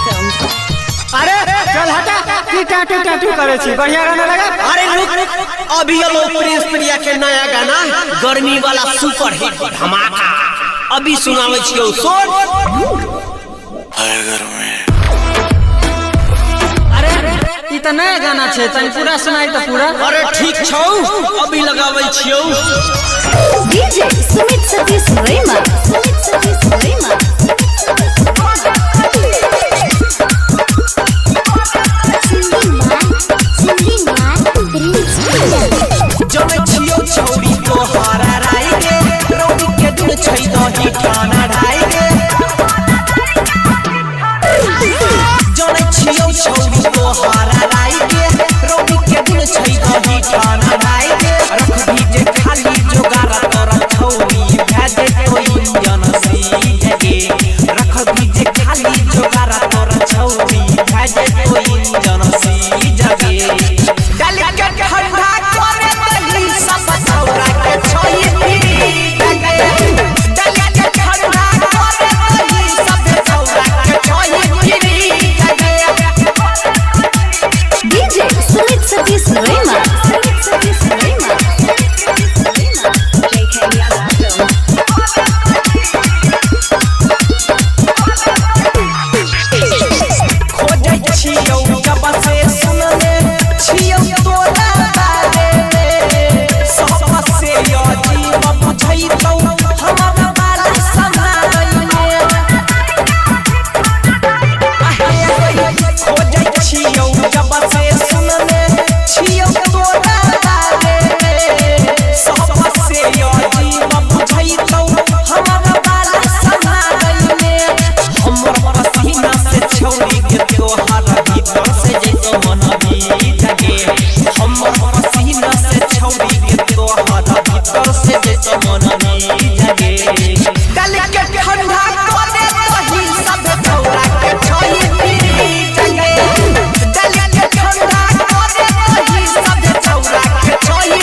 अरे चल हटा की टाटू टाटू करे छी बढ़िया गाना लगा। अरे रुक अभी लो प्रिंस प्रिया के नया गाना गर्मी वाला सुपर हिट धमाका अभी सुनावे छियो सुन। अरे ई त नया गाना छे तनी पूरा सुनाई त पूरा। अरे ठीक छौ अभी लगावे छियो। डीजे सुमित सतीश रेमा जमे छियो छौरी तो हारा राई के रोटी के दूध छै दही खाना ढाई के जमे छियो छौरी तो हारा राई के रोटी के दूध छै दही खाना ढाई के रख दीजे खाली जोगारा तोरा छौरी भेजे कोई जन सीख के रख दीजे खाली जोगारा तोरा छौरी भेजे कोई जन सीख के डाल के ठंडा करे दही सब छौरा के छोई डीजे सुमित सतीश रेमा खोजै छियौ जब से सुनले छियौ तोरा बारे में सब से अजीब बुझैतौ हमर बाला समारै में खोजै छियौ जब से सुनले छियौ तोरा बारे में सब से अजीब बुझैतौ हमर बाला समारै में हमर पसीना से छौरी के तोहर भीतर से जैतो मन भी जगे हमर पसीना से छौरी के तोहर भीतर से जैतो मन भी जगे डाल के ठंडा करे दही सब छौरा के छोई जगे डाल के ठंडा करे दही सब छौरा के छोई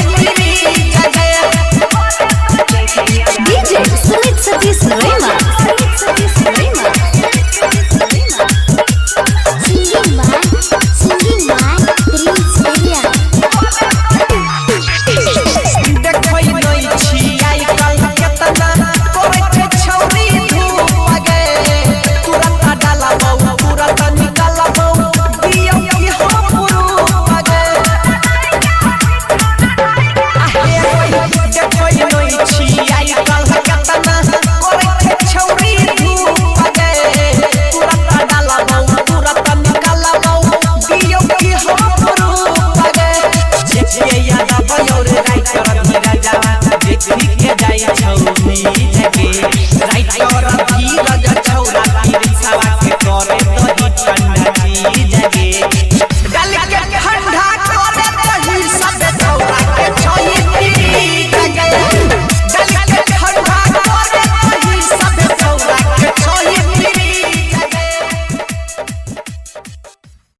जगे डीजे सुमित सतीश रेमा